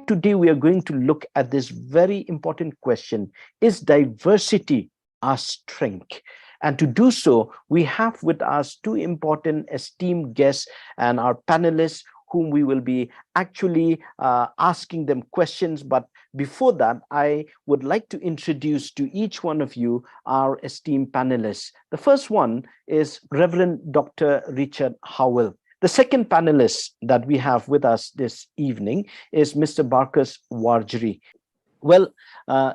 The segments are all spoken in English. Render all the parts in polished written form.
today we are going to look at this very important question: is diversity our strength? And to do so, we have with us two important esteemed guests and our panelists, whom we will be actually asking them questions. But before that, I would like to introduce to each one of you our esteemed panelists. The first one is Reverend Dr. Richard Howell. The second panelist that we have with us this evening is Mr. Barkus Warjri. Well,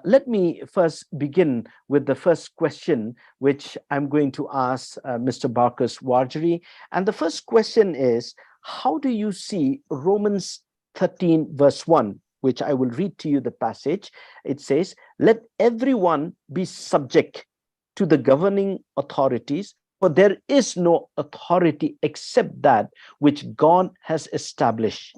let me first begin with the first question, which I'm going to ask Mr. Barkus Warjri. And the first question is, how do you see Romans 13, verse 1, which I will read to you the passage? It says, "Let everyone be subject to the governing authorities, for there is no authority except that which God has established.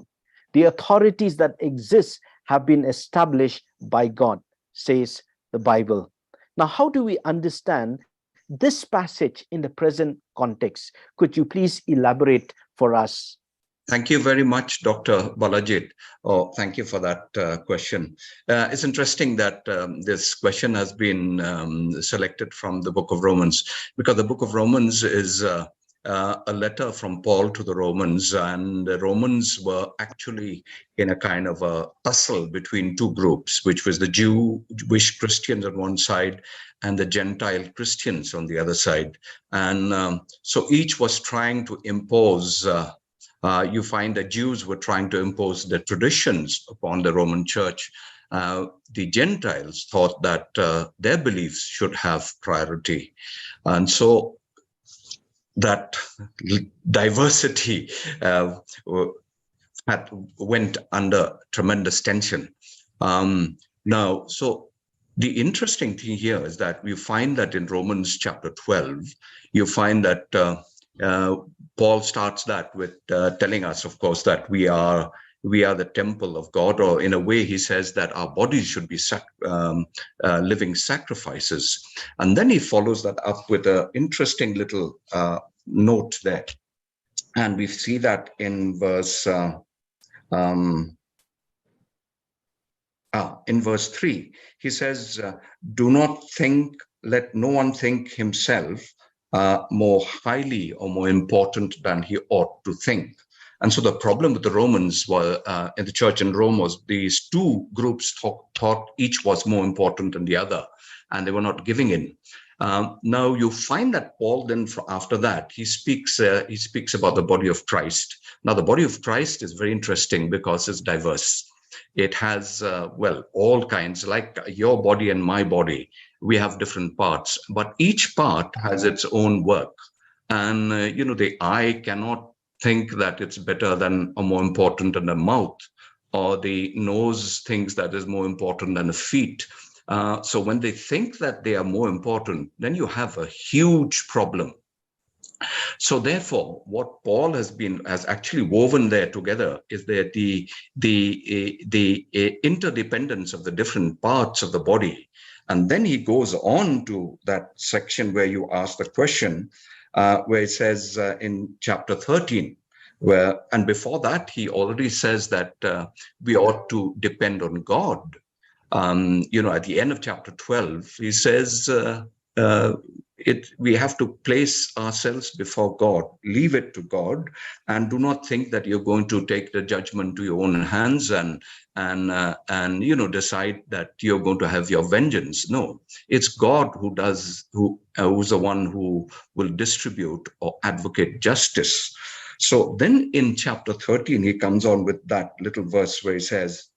The authorities that exist have been established by God," says the Bible. Now, how do we understand this passage in the present context? Could you please elaborate for us? Thank you very much, Dr. Balajit. Oh, thank you for that question. It's interesting that this question has been selected from the book of Romans, because the book of Romans is a letter from Paul to the Romans, and the Romans were actually in a kind of a tussle between two groups, which was the Jewish Christians on one side and the Gentile Christians on the other side. And so each was trying to impose, you find that Jews were trying to impose their traditions upon the Roman Church. The Gentiles thought that their beliefs should have priority. And so that diversity went under tremendous tension. Now, so the interesting thing here is that we find that in Romans chapter 12, you find that Paul starts that with telling us, of course, that we are the temple of God, or in a way he says that our bodies should be living sacrifices. And then he follows that up with an interesting little note there. And we see that in verse 3. He says, "Do not think, let no one think himself more highly or more important than he ought to think." And so the problem with the Romans were, in the church in Rome, was these two groups thought each was more important than the other, and they were not giving in. Now you find that Paul then, after that, he speaks about the body of Christ. Now the body of Christ is very interesting because it's diverse. It has, all kinds, like your body and my body. We have different parts, but each part has its own work. And, the eye cannot think that it's better than or more important than the mouth, or the nose thinks that is more important than the feet. So when they think that they are more important, then you have a huge problem. So therefore, what Paul has actually woven there together is that the interdependence of the different parts of the body. And then he goes on to that section where you ask the question, where it says in chapter 13, and before that, he already says that we ought to depend on God. At the end of chapter 12, he says, we have to place ourselves before God, leave it to God, and do not think that you're going to take the judgment to your own hands and decide that you're going to have your vengeance. No, it's God who's the one who will distribute or advocate justice. So then in chapter 13, he comes on with that little verse where he says,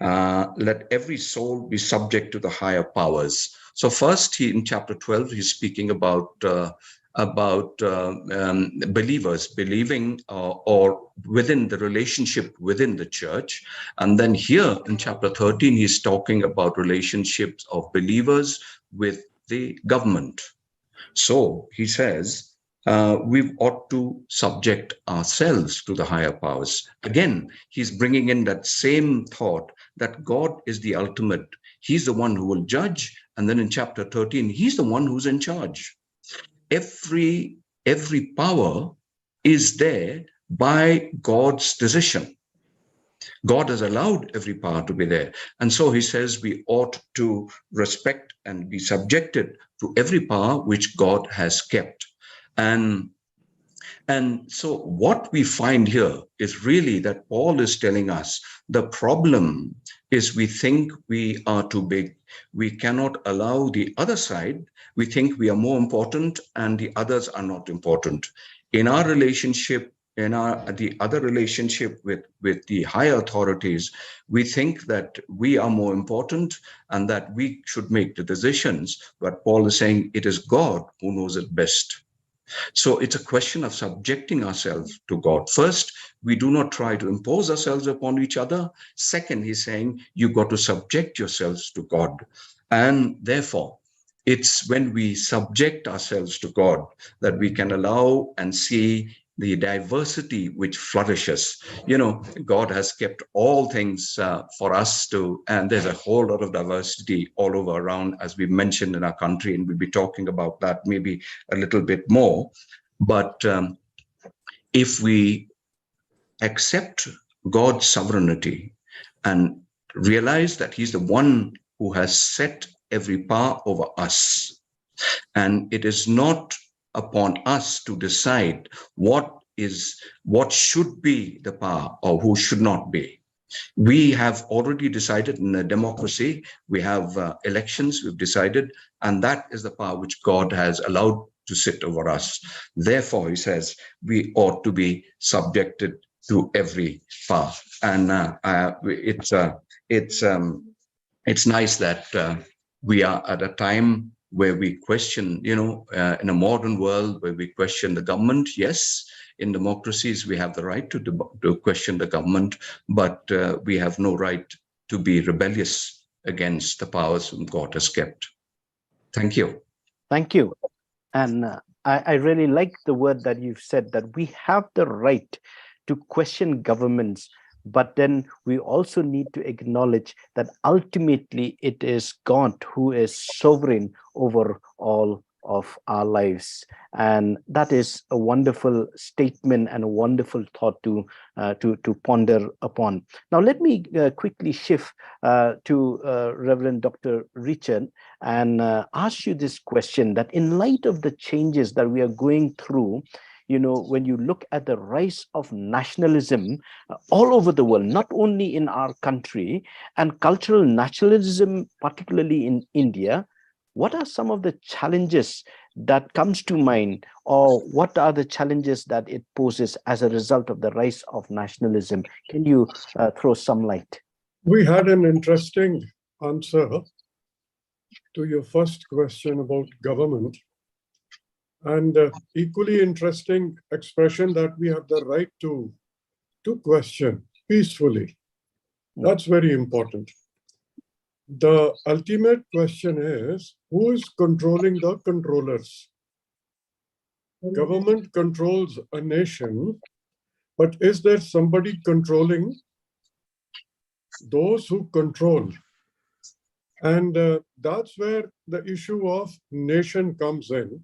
"Let every soul be subject to the higher powers." So first, in chapter 12, he's speaking about believers believing or within the relationship within the church. And then here in chapter 13, he's talking about relationships of believers with the government. So he says, we ought to subject ourselves to the higher powers. Again, he's bringing in that same thought that God is the ultimate. He's the one who will judge. And then in chapter 13, he's the one who's in charge. Every power is there by God's decision. God has allowed every power to be there. And so he says we ought to respect and be subjected to every power which God has kept. And and so what we find here is really that Paul is telling us the problem is we think we are too big. We cannot allow the other side. We think we are more important and the others are not important. In our relationship, in our the other relationship with the higher authorities, we think that we are more important and that we should make the decisions. But Paul is saying it is God who knows it best. So it's a question of subjecting ourselves to God. First, we do not try to impose ourselves upon each other. Second, he's saying you've got to subject yourselves to God. And therefore, it's when we subject ourselves to God that we can allow and see the diversity which flourishes. God has kept all things for us to, and there's a whole lot of diversity all over around, as we mentioned in our country, and we'll be talking about that maybe a little bit more. But if we accept God's sovereignty and realize that He's the one who has set every power over us, and it is not upon us to decide what should be the power or who should not be. We have already decided in a democracy. We have elections, we've decided, and that is the power which God has allowed to sit over us. Therefore, he says, we ought to be subjected to every power. And it's nice that we are at a time where we question, in a modern world where we question the government. Yes, in democracies, we have the right to question the government, but we have no right to be rebellious against the powers whom God has kept. Thank you. Thank you. And I really like the word that you've said, that we have the right to question governments, but then we also need to acknowledge that ultimately it is God who is sovereign over all of our lives. And that is a wonderful statement and a wonderful thought to ponder upon. Now, let me quickly shift to Reverend Dr. Richard and ask you this question, that in light of the changes that we are going through, when you look at the rise of nationalism all over the world, not only in our country, and cultural nationalism, particularly in India, what are some of the challenges that comes to mind, or what are the challenges that it poses as a result of the rise of nationalism? Can you throw some light? We had an interesting answer to your first question about government, and equally interesting expression that we have the right to question peacefully. That's very important. The ultimate question is, who is controlling the controllers? Government controls a nation, but is there somebody controlling those who control? And that's where the issue of nation comes in,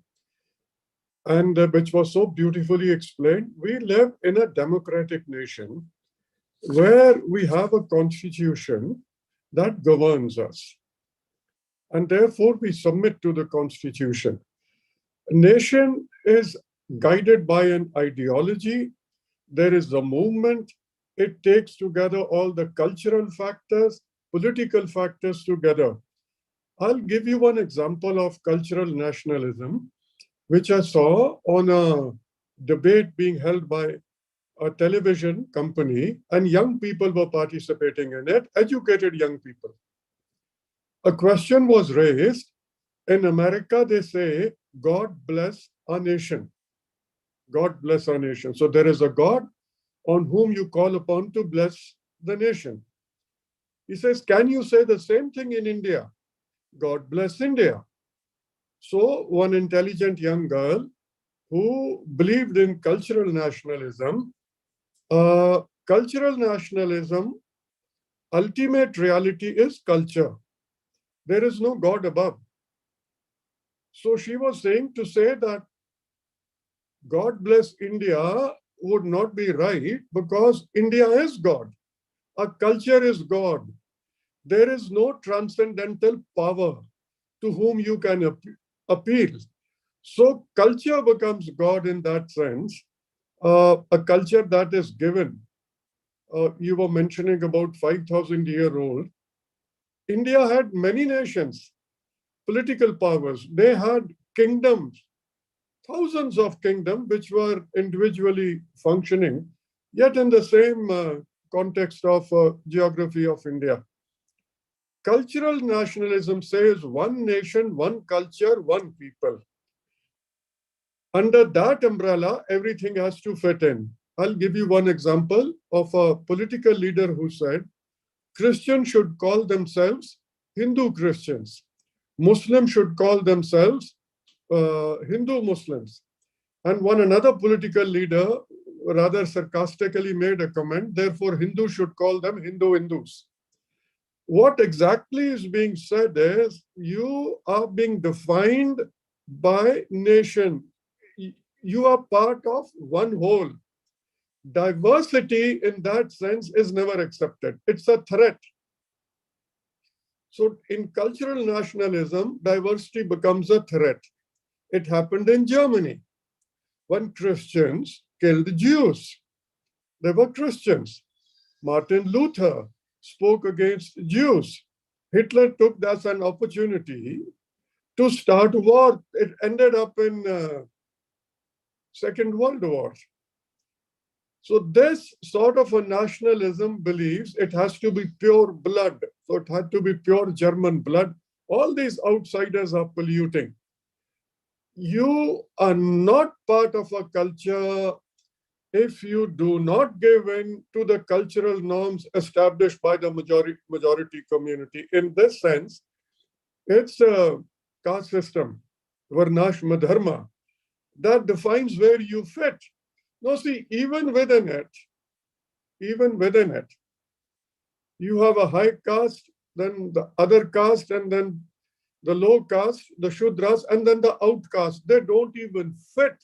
and which was so beautifully explained. We live in a democratic nation where we have a constitution that governs us, and therefore we submit to the constitution. A nation is guided by an ideology. There is a movement. It takes together all the cultural factors, political factors together. I'll give you one example of cultural nationalism, which I saw on a debate being held by a television company, and young people were participating in it, educated young people. A question was raised. In America, they say, God bless our nation. God bless our nation. So there is a God on whom you call upon to bless the nation. He says, can you say the same thing in India? God bless India. So one intelligent young girl who believed in cultural nationalism, ultimate reality is culture. There is no God above. So she was saying, to say that God bless India would not be right, because India is God. A culture is God. There is no transcendental power to whom you can appeal. So culture becomes God in that sense, a culture that is given. You were mentioning about 5,000-year-old. India had many nations, political powers. They had kingdoms, thousands of kingdoms which were individually functioning, yet in the same context of geography of India. Cultural nationalism says one nation, one culture, one people. Under that umbrella, everything has to fit in. I'll give you one example of a political leader who said Christians should call themselves Hindu Christians. Muslims should call themselves Hindu Muslims. And one another political leader rather sarcastically made a comment, therefore Hindus should call them Hindu Hindus. What exactly is being said is you are being defined by nation. You are part of one whole. Diversity in that sense is never accepted. It's a threat. So in cultural nationalism, diversity becomes a threat. It happened in Germany when Christians killed Jews. They were Christians. Martin Luther spoke against Jews. Hitler took that as an opportunity to start war. It ended up in Second World War. So this sort of a nationalism believes it has to be pure blood. So it had to be pure German blood. All these outsiders are polluting. You are not part of a culture if you do not give in to the cultural norms established by the majority community. In this sense, it's a caste system, varnashma dharma, that defines where you fit. No, see, even within it, you have a high caste, then the other caste, and then the low caste, the Shudras, and then the outcast. They don't even fit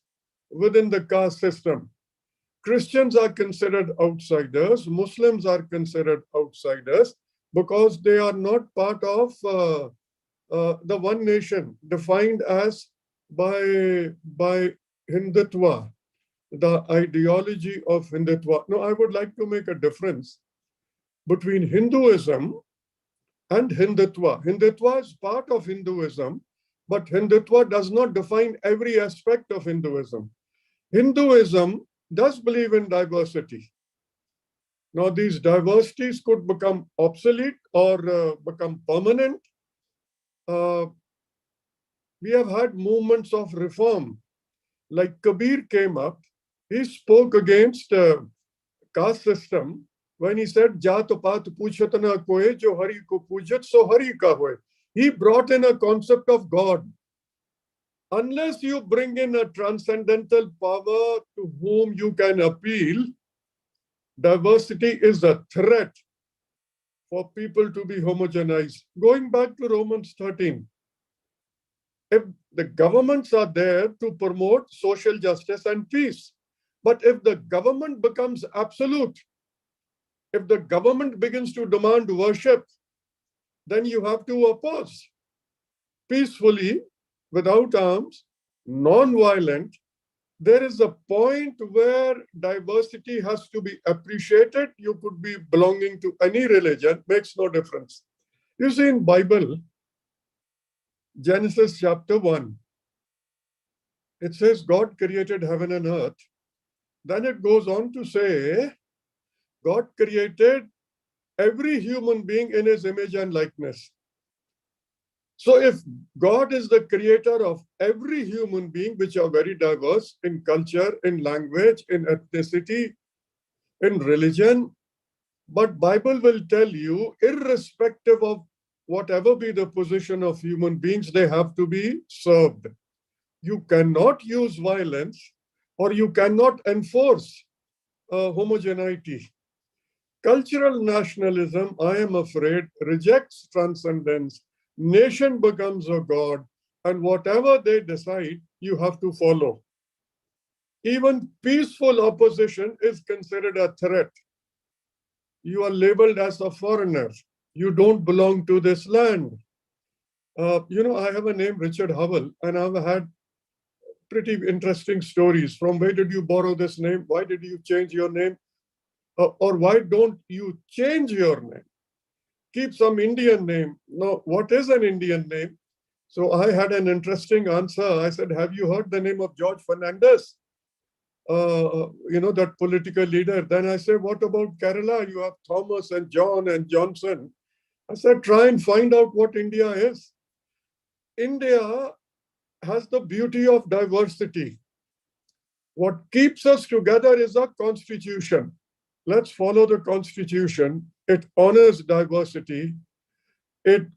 within the caste system. Christians are considered outsiders, Muslims are considered outsiders because they are not part of the one nation defined as by Hindutva, the ideology of Hindutva. Now, I would like to make a difference between Hinduism and Hindutva. Hindutva is part of Hinduism, but Hindutva does not define every aspect of Hinduism. Hinduism does believe in diversity. Now, these diversities could become obsolete or become permanent. We have had movements of reform. Like Kabir came up, he spoke against caste system when he said, Jat paat puchat na koe, jo hari ko pujat, so hari ka hoye. He brought in a concept of God. Unless you bring in a transcendental power to whom you can appeal, diversity is a threat for people to be homogenized. Going back to Romans 13, if the governments are there to promote social justice and peace, but if the government becomes absolute, if the government begins to demand worship, then you have to oppose peacefully, without arms, non-violent. There is a point where diversity has to be appreciated. You could be belonging to any religion, makes no difference. You see in Bible, Genesis chapter 1, it says God created heaven and earth. Then it goes on to say, God created every human being in his image and likeness. So if God is the creator of every human being, which are very diverse in culture, in language, in ethnicity, in religion, but Bible will tell you, irrespective of whatever be the position of human beings, they have to be served. You cannot use violence or you cannot enforce homogeneity. Cultural nationalism, I am afraid, rejects transcendence. Nation becomes a god, and whatever they decide, you have to follow. Even peaceful opposition is considered a threat. you are labeled as a foreigner. You don't belong to this land. I have a name, Richard Howell, and I've had pretty interesting stories. From where did you borrow this name? Why did you change your name? Or why don't you change your name? Keep some Indian name. No, what is an Indian name? So I had an interesting answer. I said, have you heard the name of George Fernandez? That political leader. Then I said, what about Kerala? You have Thomas and John and Johnson. I said, try and find out what India is. India has the beauty of diversity. What keeps us together is a constitution. Let's follow the constitution. It honors diversity. It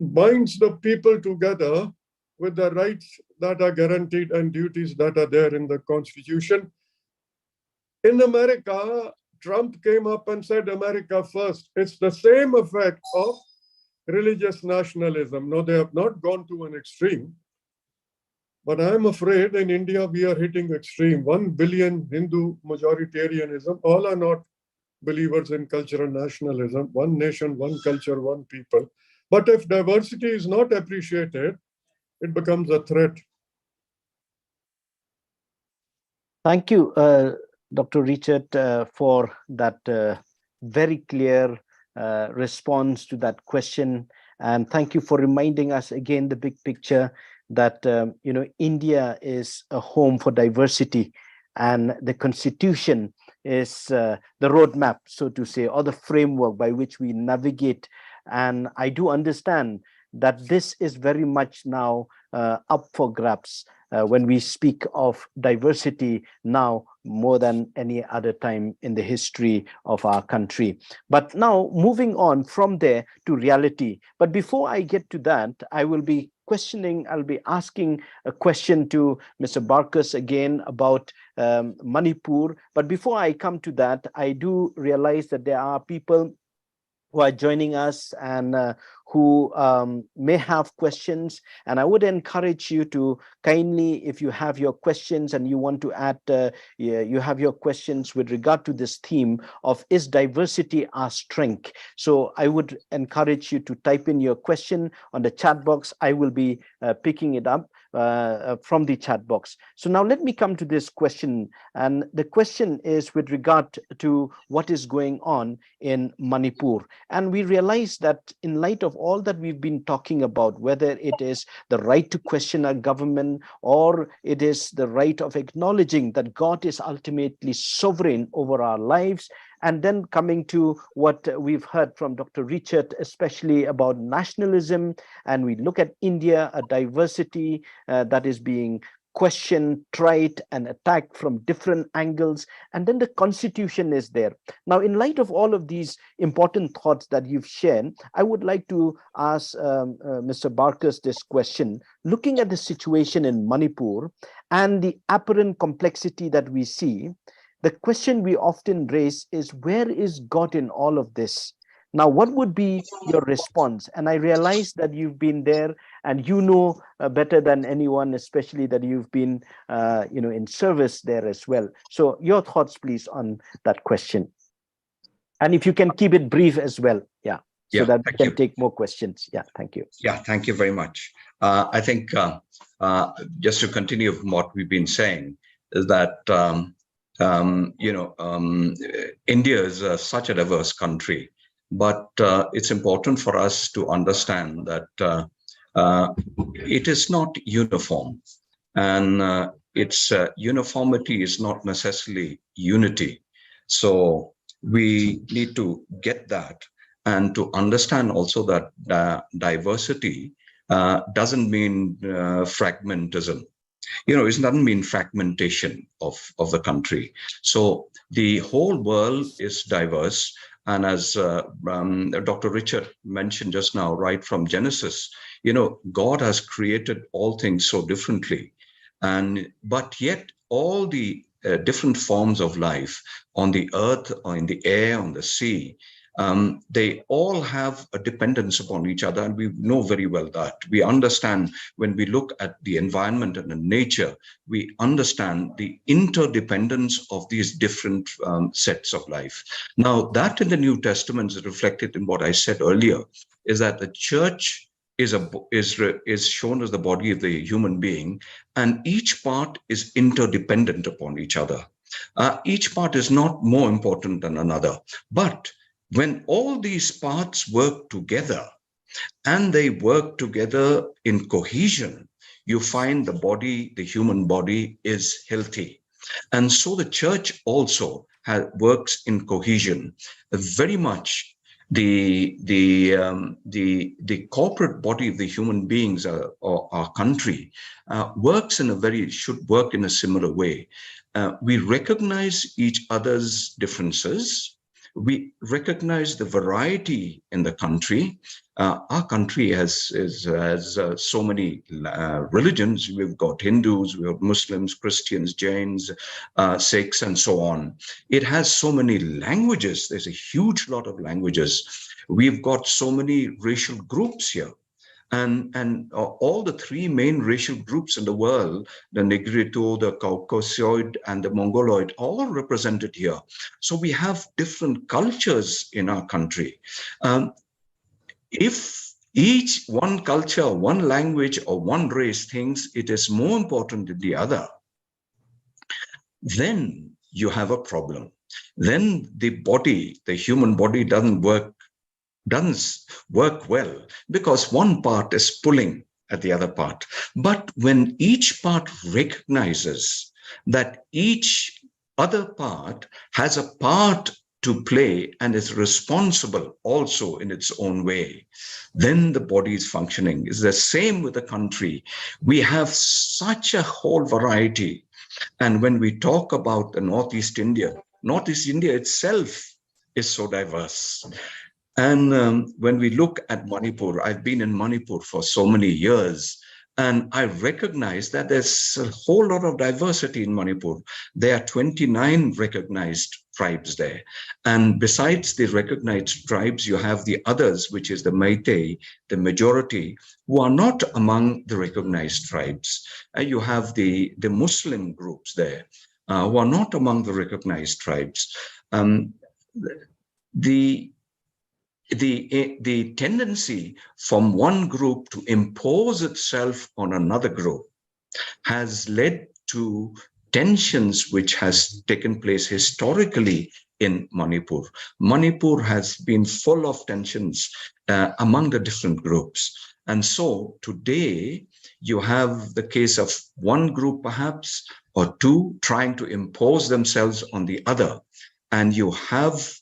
binds the people together with the rights that are guaranteed and duties that are there in the constitution. In America, Trump came up and said, America first. It's the same effect of religious nationalism. No, they have not gone to an extreme. But I'm afraid in India, we are hitting extreme. 1 billion Hindu majoritarianism. All are not believers in cultural nationalism. One nation, one culture, one people. But if diversity is not appreciated, it becomes a threat. Thank you, Dr. Richard, for that very clear response to that question. And thank you for reminding us again the big picture that India is a home for diversity, and the Constitution is the roadmap, so to say, or the framework by which we navigate. And I do understand that this is very much now up for grabs when we speak of diversity now more than any other time in the history of our country. But now moving on from there to reality. But before I get to that, I'll be asking a question to Mr. Barkas again about Manipur. But before I come to that, I do realize that there are people who are joining us and who may have questions. And I would encourage you to kindly, if you have your questions and you want to add, you have your questions with regard to this theme of is diversity our strength? So I would encourage you to type in your question on the chat box. I will be picking it up from the chat box. So now let me come to this question. And the question is with regard to what is going on in Manipur. And we realize that in light of all that we've been talking about, whether it is the right to question our government or it is the right of acknowledging that God is ultimately sovereign over our lives, and then coming to what we've heard from Dr. Richard, especially about nationalism, and we look at India, a diversity that is being questioned, tried, and attacked from different angles, and then the Constitution is there. Now, in light of all of these important thoughts that you've shared, I would like to ask Mr. Barkas this question. Looking at the situation in Manipur and the apparent complexity that we see, the question we often raise is, where is God in all of this? Now, what would be your response? And I realize that you've been there and you know better than anyone, especially that you've been in service there as well. So your thoughts, please, on that question. And if you can keep it brief as well. Yeah. So that we can take more questions. Yeah, thank you. Yeah, thank you very much. I think just to continue from what we've been saying is that India is such a diverse country, but it's important for us to understand that it is not uniform, and its uniformity is not necessarily unity. So we need to get that and to understand also that diversity doesn't mean fragmentism. It doesn't mean fragmentation of the country. So the whole world is diverse. And as Dr. Richard mentioned just now, right from Genesis, God has created all things so differently. But yet all the different forms of life on the earth or in the air, on the sea, They all have a dependence upon each other, and we know very well that. We understand when we look at the environment and the nature, we understand the interdependence of these different sets of life. Now, that in the New Testament is reflected in what I said earlier, is that the church is shown as the body of the human being, and each part is interdependent upon each other. Each part is not more important than another, but when all these parts work together and they work together in cohesion, you find the body, the human body, is healthy. And so the church also works in cohesion. Very much the corporate body of the human beings, or our country, should work in a similar way. We recognize each other's differences. We recognize the variety in the country. Our country has so many religions. We've got Hindus, we have Muslims, Christians, Jains, Sikhs, and so on. It has so many languages. There's a huge lot of languages. We've got so many racial groups here. And all the three main racial groups in the world, the Negrito, the Caucasoid, and the Mongoloid, all represented here. So we have different cultures in our country. If each one culture, one language, or one race thinks it is more important than the other, then you have a problem. Then the body, the human body, doesn't work well, because one part is pulling at the other part. But when each part recognizes that each other part has a part to play and is responsible also in its own way, then the body is functioning. It's the same with the country. We have such a whole variety. And when we talk about the Northeast India itself is so diverse. And when we look at Manipur, I've been in Manipur for so many years, and I recognize that there's a whole lot of diversity in Manipur. There are 29 recognized tribes there. And besides the recognized tribes, you have the others, which is the Meitei, the majority, who are not among the recognized tribes. You have the Muslim groups there, who are not among the recognized tribes. The tendency from one group to impose itself on another group has led to tensions which has taken place historically in Manipur. Manipur has been full of tensions among the different groups. And so today you have the case of one group perhaps, or two, trying to impose themselves on the other. And you have,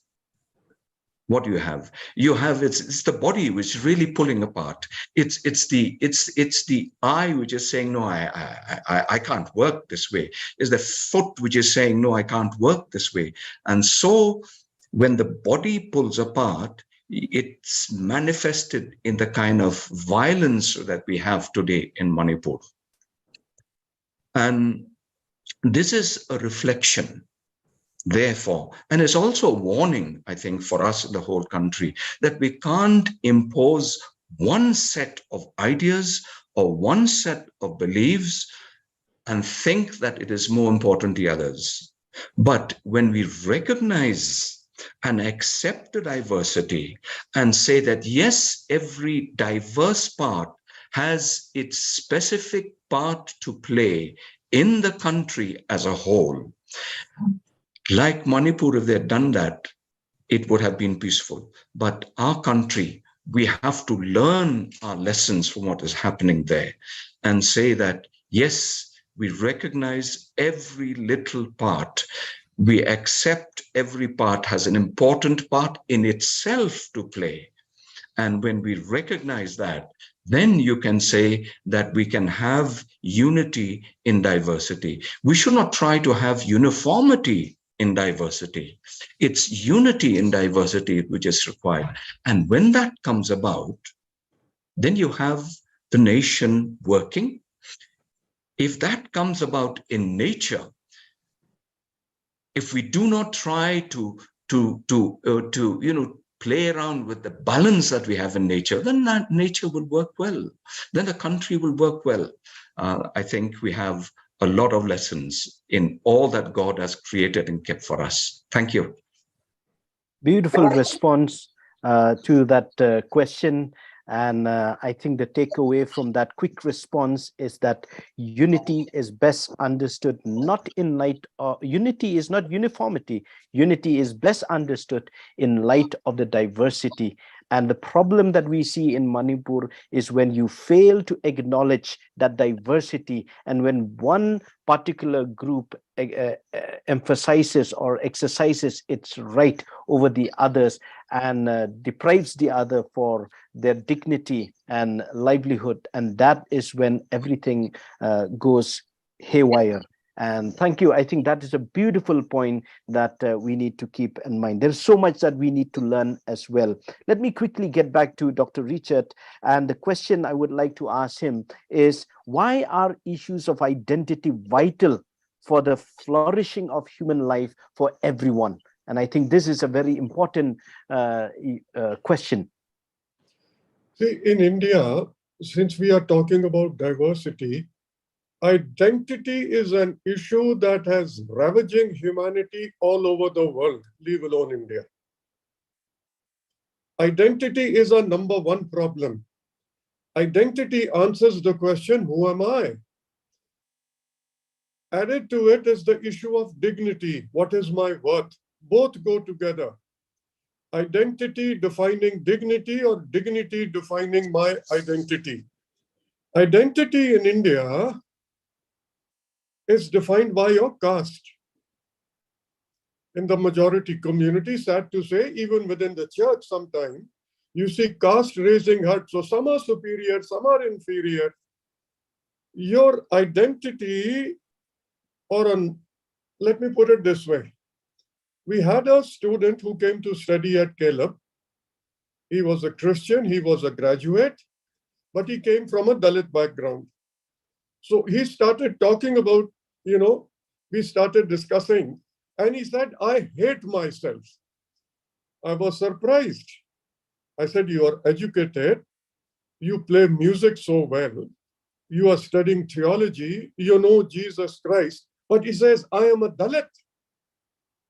what do you have? You have it's the body which is really pulling apart. It's the eye which is saying, no, I can't work this way. It's the foot which is saying, no, I can't work this way. And so when the body pulls apart, it's manifested in the kind of violence that we have today in Manipur. And this is a reflection, therefore, and it's also a warning, I think, for us in the whole country, that we can't impose one set of ideas or one set of beliefs and think that it is more important than the others. But when we recognize and accept the diversity and say that, yes, every diverse part has its specific part to play in the country as a whole, like Manipur, if they had done that, it would have been peaceful. But our country, we have to learn our lessons from what is happening there and say that, yes, we recognize every little part. We accept every part has an important part in itself to play. And when we recognize that, then you can say that we can have unity in diversity. We should not try to have uniformity in diversity. It's unity in diversity which is required. And when that comes about, then you have the nation working. If that comes about in nature, if we do not try to play around with the balance that we have in nature, then that nature will work well. Then the country will work well. I think we have a lot of lessons in all that God has created and kept for us. Thank you. Beautiful response to that question. And I think the takeaway from that quick response is that unity is best understood not in light of, unity is not uniformity. Unity is best understood in light of the diversity. And the problem that we see in Manipur is when you fail to acknowledge that diversity, and when one particular group emphasizes or exercises its right over the others and deprives the other for their dignity and livelihood, and that is when everything goes haywire. And thank you. I think that is a beautiful point that we need to keep in mind. There's so much that we need to learn as well. Let me quickly get back to Dr. Richard. And the question I would like to ask him is, why are issues of identity vital for the flourishing of human life for everyone? And I think this is a very important question. See, in India, since we are talking about diversity, identity is an issue that has ravaging humanity all over the world, leave alone India. Identity is our number one problem. Identity answers the question, who am I? Added to it is the issue of dignity. What is my worth? Both go together. Identity defining dignity, or dignity defining my identity. Identity in India is defined by your caste. In the majority community, sad to say, even within the church sometimes, you see caste raising head. So some are superior, some are inferior. Your identity, let me put it this way. We had a student who came to study at Caleb. He was a Christian, he was a graduate, but he came from a Dalit background. So he started talking about, we started discussing, and he said, I hate myself. I was surprised. I said, you are educated, you play music so well, you are studying theology, you know Jesus Christ, but he says, I am a Dalit.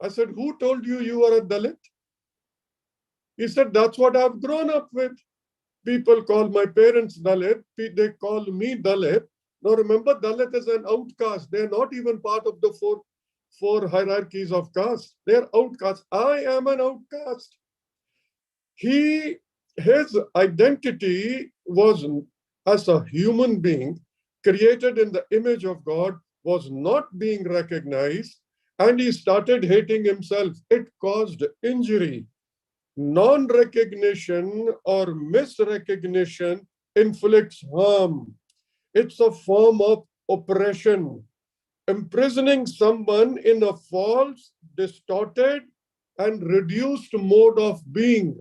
I said, who told you you are a Dalit? He said, that's what I've grown up with. People call my parents Dalit, they call me Dalit. Now remember, Dalit is an outcast. They're not even part of the four hierarchies of caste. They're outcasts. I am an outcast. His identity was as a human being created in the image of God was not being recognized, and he started hating himself. It caused injury. Non-recognition or misrecognition inflicts harm. It's a form of oppression, imprisoning someone in a false, distorted, and reduced mode of being.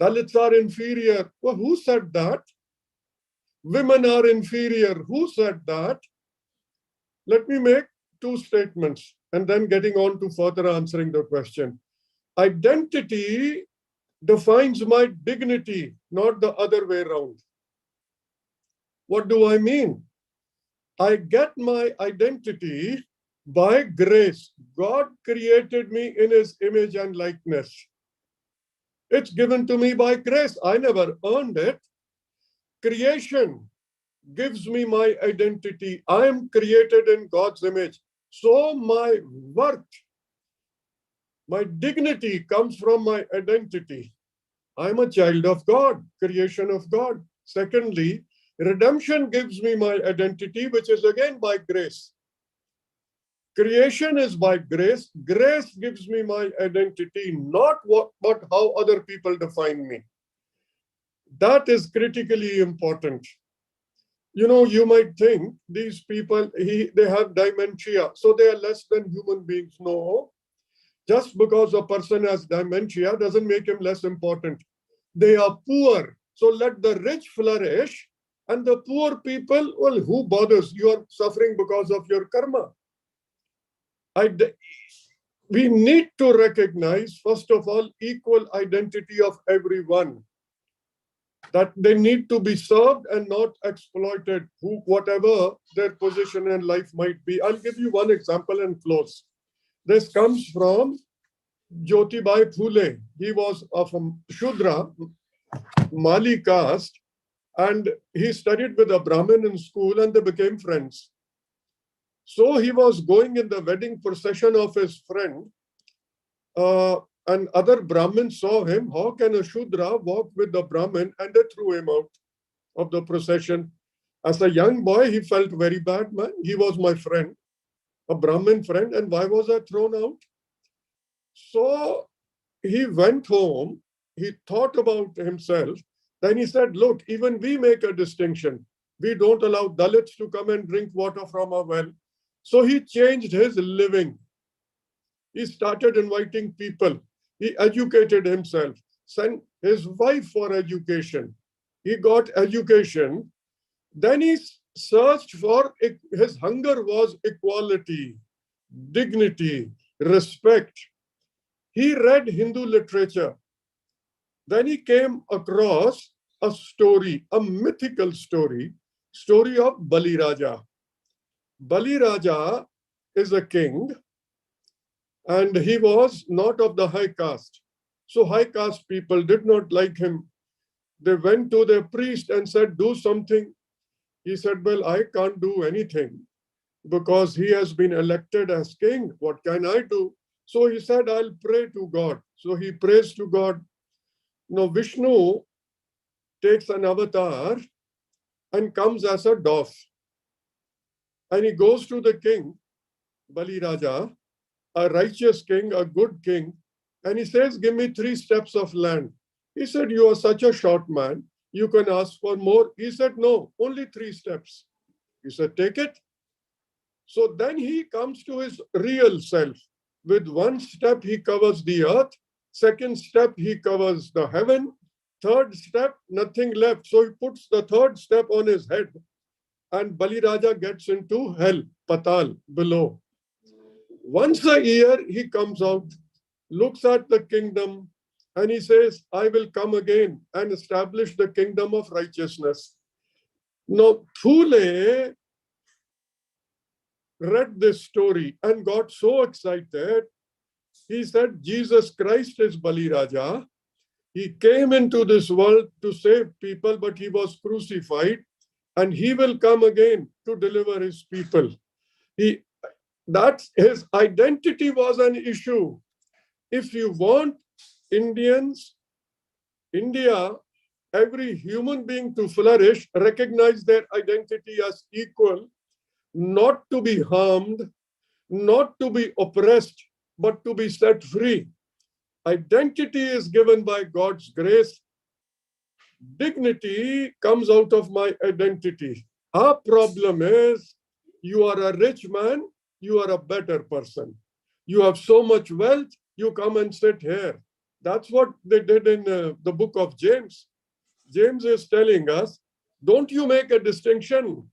Dalits are inferior. Well, who said that? Women are inferior. Who said that? Let me make two statements and then getting on to further answering the question. Identity defines my dignity, not the other way around. What do I mean? I get my identity by grace. God created me in his image and likeness. It's given to me by grace. I never earned it. Creation gives me my identity. I am created in God's image. So my worth, my dignity comes from my identity. I'm a child of God, creation of God. Secondly, redemption gives me my identity, which is again by grace. Creation is by grace. Grace gives me my identity, not but how other people define me. That is critically important. You might think these people, they have dementia, so they are less than human beings. No, just because a person has dementia doesn't make him less important. They are poor, so let the rich flourish, and the poor people, well, who bothers? You are suffering because of your karma. We need to recognize, first of all, equal identity of everyone, that they need to be served and not exploited, whatever their position in life might be. I'll give you one example and close. This comes from Jyotibai Phule. He was of a Shudra, Mali caste, and he studied with a Brahmin in school and they became friends. So he was going in the wedding procession of his friend, and other Brahmins saw him. How can a Shudra walk with the Brahmin? And they threw him out of the procession. As a young boy, he felt very bad, man. He was my friend, a Brahmin friend, and why was I thrown out? So he went home, he thought about himself, then he said, look, even we make a distinction. We don't allow Dalits to come and drink water from a well. So he changed his living. He started inviting people. He educated himself, sent his wife for education. He got education. Then he searched for, his hunger was equality, dignity, respect. He read Hindu literature. Then he came across a story, a mythical story of Bali Raja. Bali Raja is a king and he was not of the high caste. So high caste people did not like him. They went to their priest and said, do something. He said, well, I can't do anything because he has been elected as king. What can I do? So he said, I'll pray to God. So he prays to God. Now Vishnu takes an avatar and comes as a dove. And he goes to the king, Bali Raja, a righteous king, a good king, and he says, give me 3 steps of land. He said, you are such a short man, you can ask for more. He said, no, only 3 steps. He said, take it. So then he comes to his real self. With 1 step, he covers the earth. 2nd step, he covers the heaven. 3rd step, nothing left. So he puts the 3rd step on his head. And Bali Raja gets into hell, Patal, below. Once a year, he comes out, looks at the kingdom, and he says, I will come again and establish the kingdom of righteousness. Now, Phule read this story and got so excited. He said, Jesus Christ is Bali Raja. He came into this world to save people, but he was crucified, and he will come again to deliver his people. That his identity was an issue. If you want Indians, India, every human being to flourish, recognize their identity as equal, not to be harmed, not to be oppressed, but to be set free. Identity is given by God's grace. Dignity comes out of my identity. Our problem is you are a rich man, you are a better person. You have so much wealth, you come and sit here. That's what they did in the book of James. James is telling us, don't you make a distinction.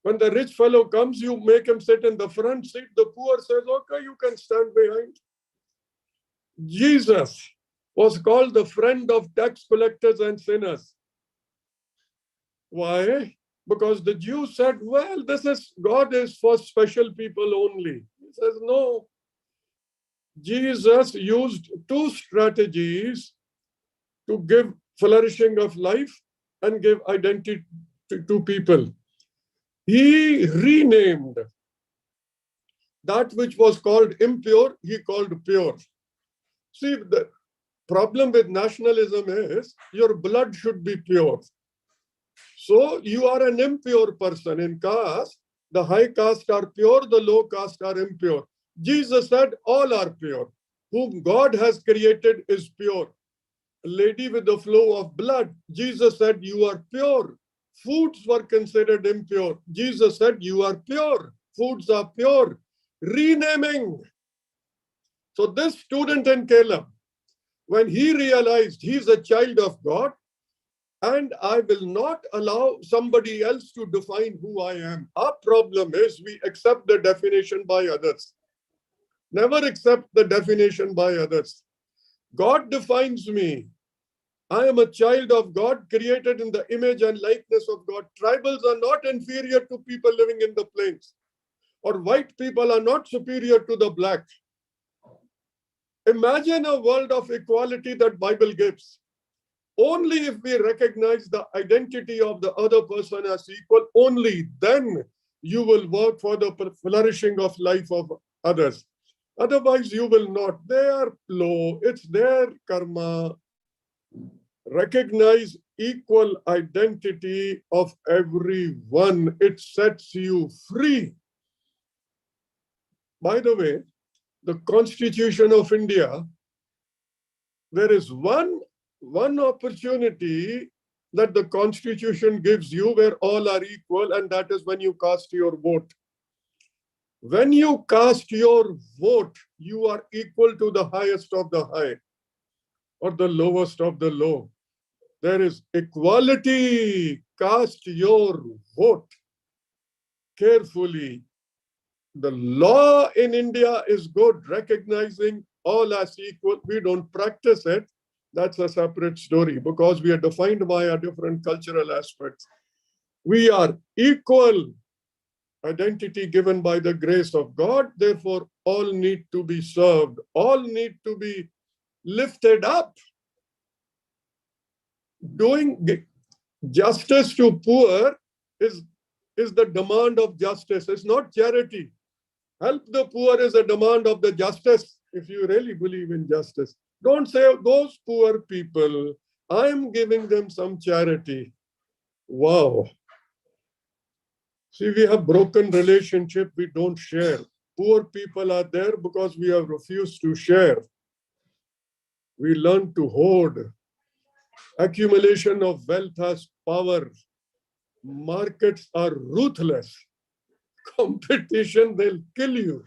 When the rich fellow comes, you make him sit in the front seat. The poor says, okay, you can stand behind. Jesus was called the friend of tax collectors and sinners. Why? Because the Jews said, well, God is for special people only. He says, no. Jesus used 2 strategies to give flourishing of life and give identity to people. He renamed that which was called impure, he called pure. See, the problem with nationalism is your blood should be pure. So you are an impure person. In caste, the high caste are pure, the low caste are impure. Jesus said all are pure. Whom God has created is pure. A lady with the flow of blood, Jesus said you are pure. Foods were considered impure. Jesus said you are pure. Foods are pure. Renaming. So this student in Caleb, when he realized he's a child of God, and I will not allow somebody else to define who I am. Our problem is we accept the definition by others. Never accept the definition by others. God defines me. I am a child of God, created in the image and likeness of God. Tribals are not inferior to people living in the plains, or white people are not superior to the black. Imagine a world of equality that Bible gives. Only if we recognize the identity of the other person as equal, only then you will work for the flourishing of life of others. Otherwise, you will not. They are low. It's their karma. Recognize equal identity of everyone. It sets you free. By the way, the Constitution of India, there is one opportunity that the Constitution gives you where all are equal, and that is when you cast your vote. When you cast your vote, you are equal to the highest of the high or the lowest of the low. There is equality. Cast your vote carefully. The law in India is good, recognizing all as equal. We don't practice it. That's a separate story because we are defined by our different cultural aspects. We are equal, identity given by the grace of God. Therefore, all need to be served. All need to be lifted up. Doing justice to poor is the demand of justice. It's not charity. Help the poor is a demand of the justice, if you really believe in justice. Don't say, those poor people, I'm giving them some charity. Wow. See, we have broken relationship. We don't share. Poor people are there because we have refused to share. We learn to hoard. Accumulation of wealth has power. Markets are ruthless. Competition, they'll kill you.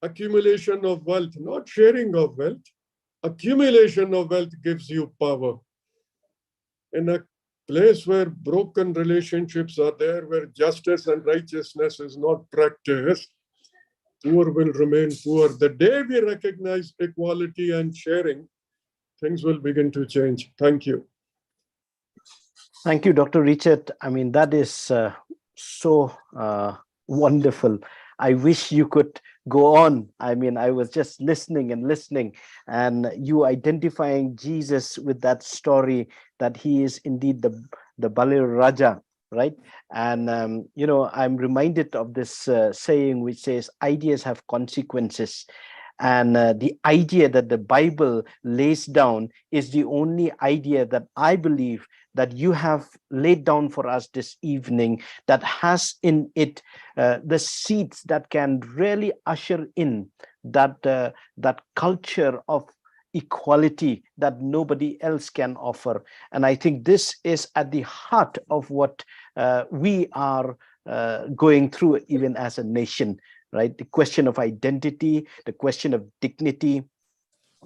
Accumulation of wealth, not sharing of wealth. Accumulation of wealth gives you power. In a place where broken relationships are there, where justice and righteousness is not practiced, poor will remain poor. The day we recognize equality and sharing, things will begin to change. Thank you. Thank you, Dr. Richard. I mean, that is so wonderful. I wish you could go on. I mean, I was just listening and listening, and you identifying Jesus with that story that he is indeed the Balir Raja, right? And I'm reminded of this saying which says, "Ideas have consequences." And the idea that the Bible lays down is the only idea that I believe that you have laid down for us this evening, that has in it the seeds that can really usher in that culture of equality that nobody else can offer. And I think this is at the heart of what we are going through even as a nation, right? The question of identity, the question of dignity,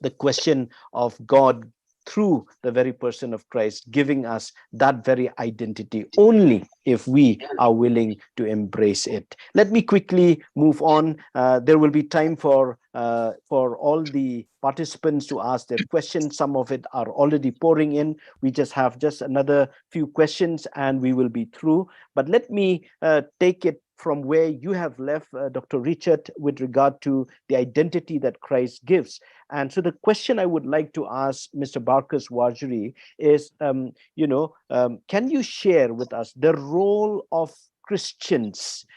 the question of God through the very person of Christ, giving us that very identity only if we are willing to embrace it. Let me quickly move on. There will be time for all the participants to ask their questions. Some of it are already pouring in. We just have another few questions and we will be through. But let me take it from where you have left, Dr. Richard, with regard to the identity that Christ gives. And so the question I would like to ask Mr. Barkas Wajri is, can you share with us the role of Christians,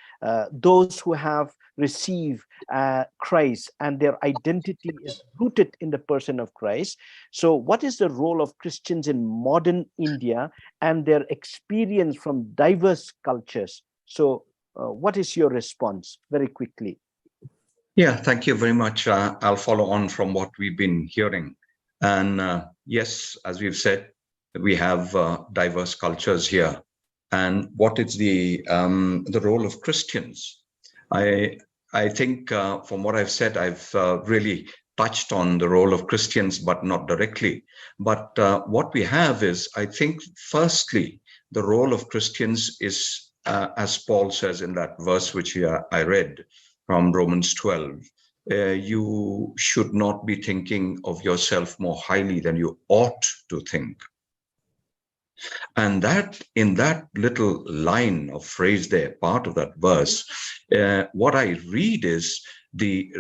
those who have received Christ and their identity is rooted in the person of Christ? So what is the role of Christians in modern India and their experience from diverse cultures? So what is your response very quickly? Yeah, thank you very much. I'll follow on from what we've been hearing. And yes, as we've said, we have diverse cultures here. And what is the role of Christians? I think from what I've said, I've really touched on the role of Christians, but not directly. But what we have is, I think, firstly, the role of Christians is, as Paul says in that verse which I read from Romans 12, you should not be thinking of yourself more highly than you ought to think. And that, in that little line of phrase there, part of that verse, what I read is the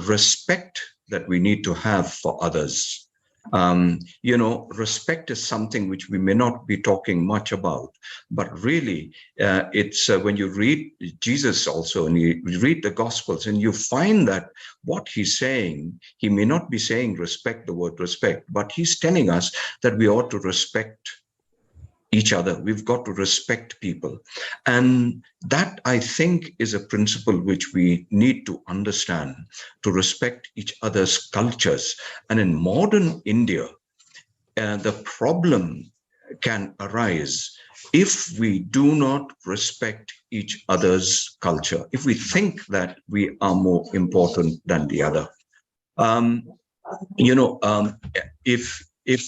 respect that we need to have for others. Respect is something which we may not be talking much about, but really, it's when you read Jesus also, and you read the Gospels, and you find that what he's saying, he may not be saying respect, the word respect, but he's telling us that we ought to respect each other. We've got to respect people. And that, I think, is a principle which we need to understand, to respect each other's cultures. And in modern India, the problem can arise if we do not respect each other's culture, if we think that we are more important than the other. Um, if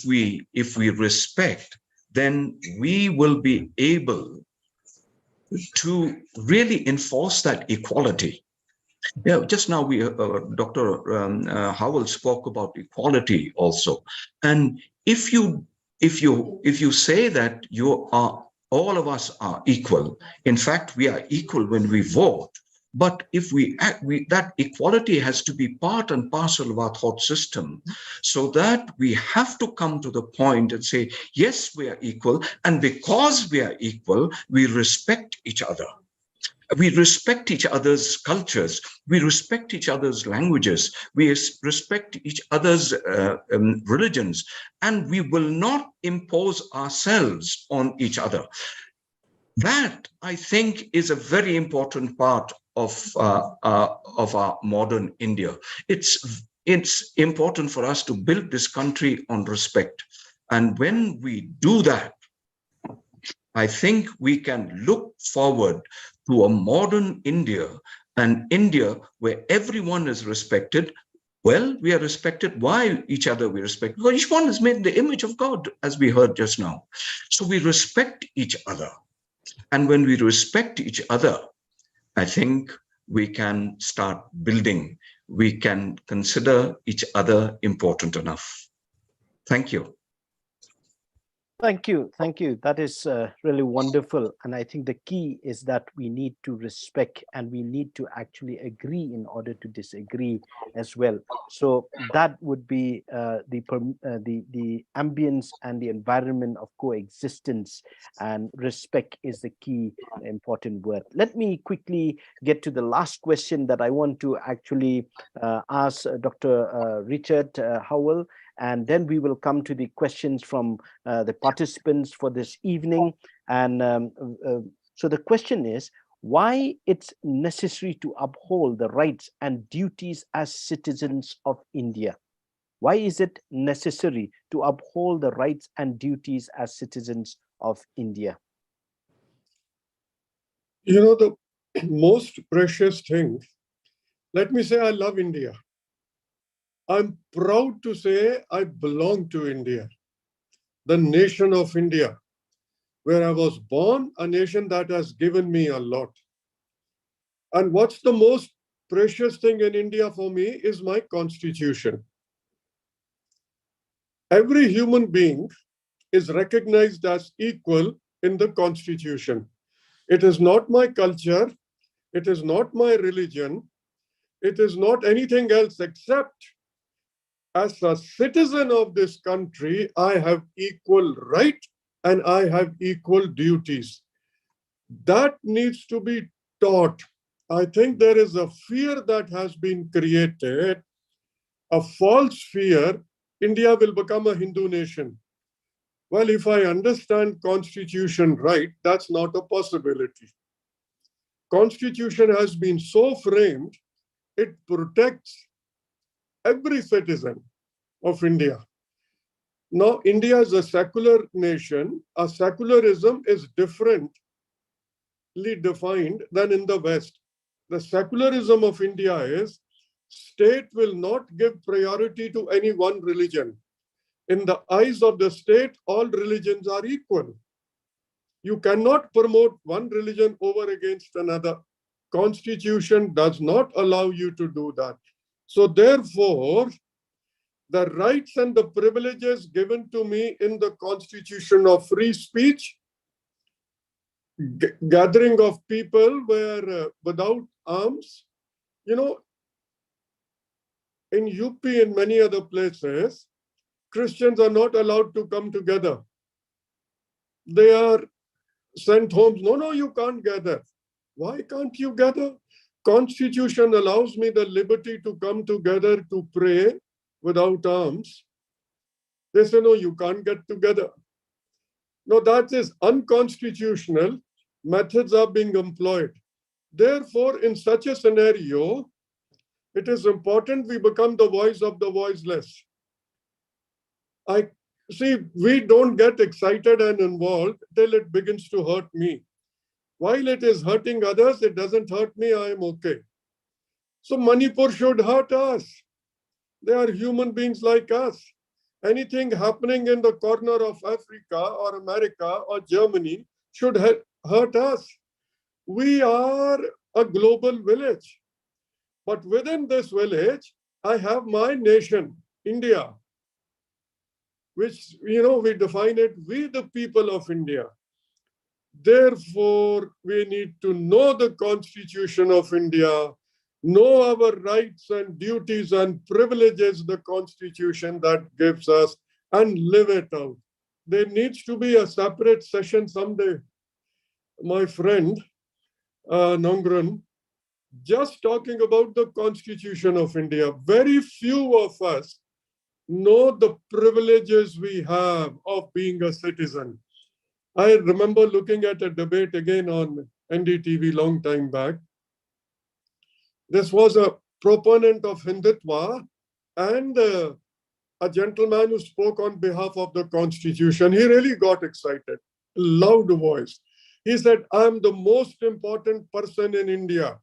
we respect, then we will be able to really enforce that equality. Yeah, just now Dr. Howell spoke about equality also, and if you say that all of us are equal, in fact we are equal when we vote. But if that equality has to be part and parcel of our thought system, so that we have to come to the point and say, yes, we are equal, and because we are equal, we respect each other. We respect each other's cultures. We respect each other's languages. We respect each other's religions, and we will not impose ourselves on each other. That, I think, is a very important part of our modern India. It's important for us to build this country on respect, and when we do that, I think we can look forward to a modern India, an India where everyone is respected. Well, we are respected while each other we respect, because each one is made in the image of God, as we heard just now. So we respect each other. And when we respect each other, I think we can start building. We can consider each other important enough. Thank you. Thank you. Thank you. That is really wonderful. And I think the key is that we need to respect and we need to actually agree in order to disagree as well. So that would be the ambience and the environment of coexistence, and respect is the key important word. Let me quickly get to the last question that I want to actually ask Dr. Richard Howell, and then we will come to the questions from the participants for this evening. And so the question is, why it's necessary to uphold the rights and duties as citizens of India? Why is it necessary to uphold the rights and duties as citizens of India? The most precious thing, let me say, I love India. I'm proud to say I belong to India, the nation of India, where I was born, a nation that has given me a lot. And what's the most precious thing in India for me is my constitution. Every human being is recognized as equal in the constitution. It is not my culture, it is not my religion, it is not anything else except as a citizen of this country, I have equal right and I have equal duties. That needs to be taught. I think there is a fear that has been created, a false fear. India will become a Hindu nation. Well, if I understand constitution right, that's not a possibility. Constitution has been so framed, it protects every citizen of India. Now, India is a secular nation. A secularism is differently defined than in the West. The secularism of India is state will not give priority to any one religion. In the eyes of the state, all religions are equal. You cannot promote one religion over against another. Constitution does not allow you to do that. So therefore, the rights and the privileges given to me in the Constitution of free speech, gathering of people were without arms. You know, in UP and many other places, Christians are not allowed to come together. They are sent home. No, no, you can't gather. Why can't you gather? Constitution allows me the liberty to come together to pray without arms. They say, no, you can't get together. No, that is unconstitutional. Methods are being employed. Therefore, in such a scenario, it is important we become the voice of the voiceless. I see, we don't get excited and involved till it begins to hurt me. While it is hurting others, it doesn't hurt me, I am okay. So Manipur should hurt us. They are human beings like us. Anything happening in the corner of Africa or America or Germany should hurt us. We are a global village. But within this village, I have my nation, India, which, we define it, we the people of India. Therefore, we need to know the Constitution of India, know our rights and duties and privileges, the Constitution that gives us, and live it out. There needs to be a separate session someday. My friend, Nongran, just talking about the Constitution of India. Very few of us know the privileges we have of being a citizen. I remember looking at a debate again on NDTV long time back. This was a proponent of Hindutva and a gentleman who spoke on behalf of the Constitution. He really got excited, loud voice. He said, I'm the most important person in India.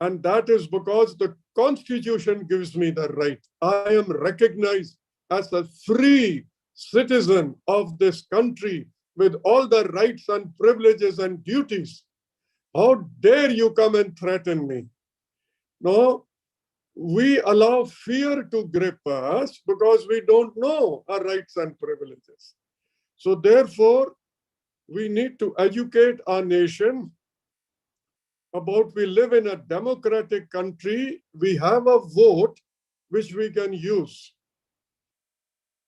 And that is because the Constitution gives me the right. I am recognized as a free citizen of this country with all the rights and privileges and duties. How dare you come and threaten me? No, we allow fear to grip us because we don't know our rights and privileges. So therefore, we need to educate our nation about we live in a democratic country, we have a vote which we can use.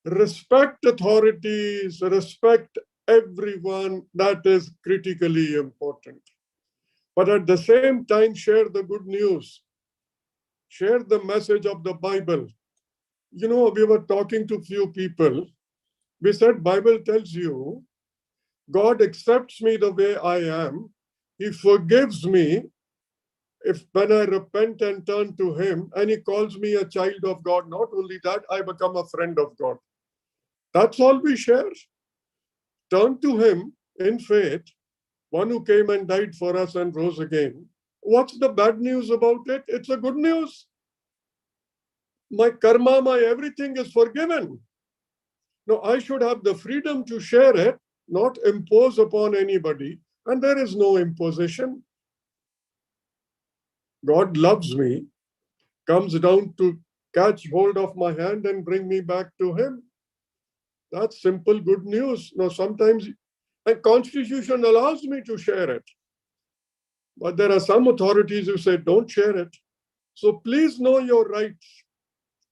Respect authorities, respect everyone, that is critically important. But at the same time, share the good news. Share the message of the Bible. We were talking to few people. We said, Bible tells you, God accepts me the way I am. He forgives me if when I repent and turn to him, and he calls me a child of God. Not only that, I become a friend of God. That's all we share. Turn to him in faith, one who came and died for us and rose again. What's the bad news about it? It's a good news. My karma, my everything is forgiven. Now, I should have the freedom to share it, not impose upon anybody. And there is no imposition. God loves me, comes down to catch hold of my hand and bring me back to him. That's simple good news. Now, sometimes a constitution allows me to share it. But there are some authorities who say, don't share it. So please know your rights.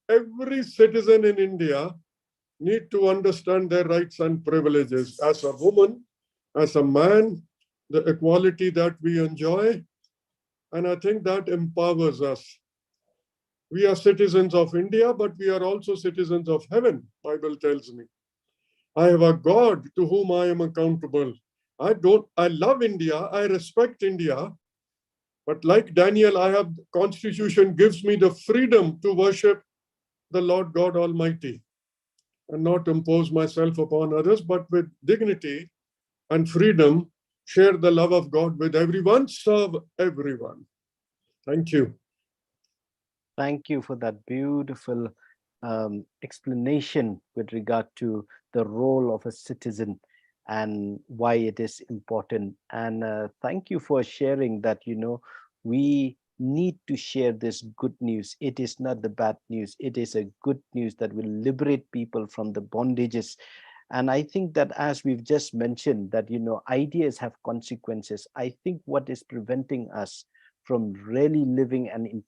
Every citizen in India need to understand their rights and privileges. As a woman, as a man, the equality that we enjoy. And I think that empowers us. We are citizens of India, but we are also citizens of heaven, Bible tells me. I have a God to whom I am accountable. I love India, I respect India, but like Daniel, Constitution gives me the freedom to worship the Lord God Almighty and not impose myself upon others, but with dignity and freedom, share the love of God with everyone, serve everyone. Thank you. Thank you for that beautiful explanation with regard to the role of a citizen and why it is important. And thank you for sharing that, we need to share this good news. It is not the bad news. It is a good news that will liberate people from the bondages. And I think that, as we've just mentioned, that, ideas have consequences. I think what is preventing us from really living an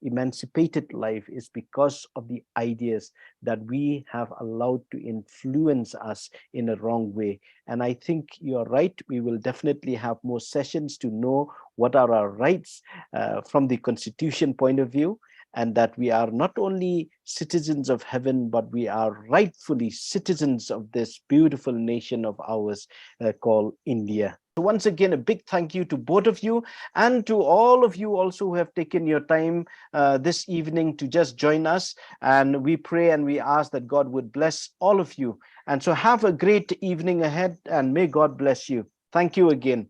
emancipated life is because of the ideas that we have allowed to influence us in a wrong way. And I think you're right. We will definitely have more sessions to know what are our rights from the Constitution point of view, and that we are not only citizens of heaven, but we are rightfully citizens of this beautiful nation of ours called India. So once again, a big thank you to both of you, and to all of you also who have taken your time this evening to just join us. And we pray and we ask that God would bless all of you. And so have a great evening ahead, and may God bless you. Thank you again.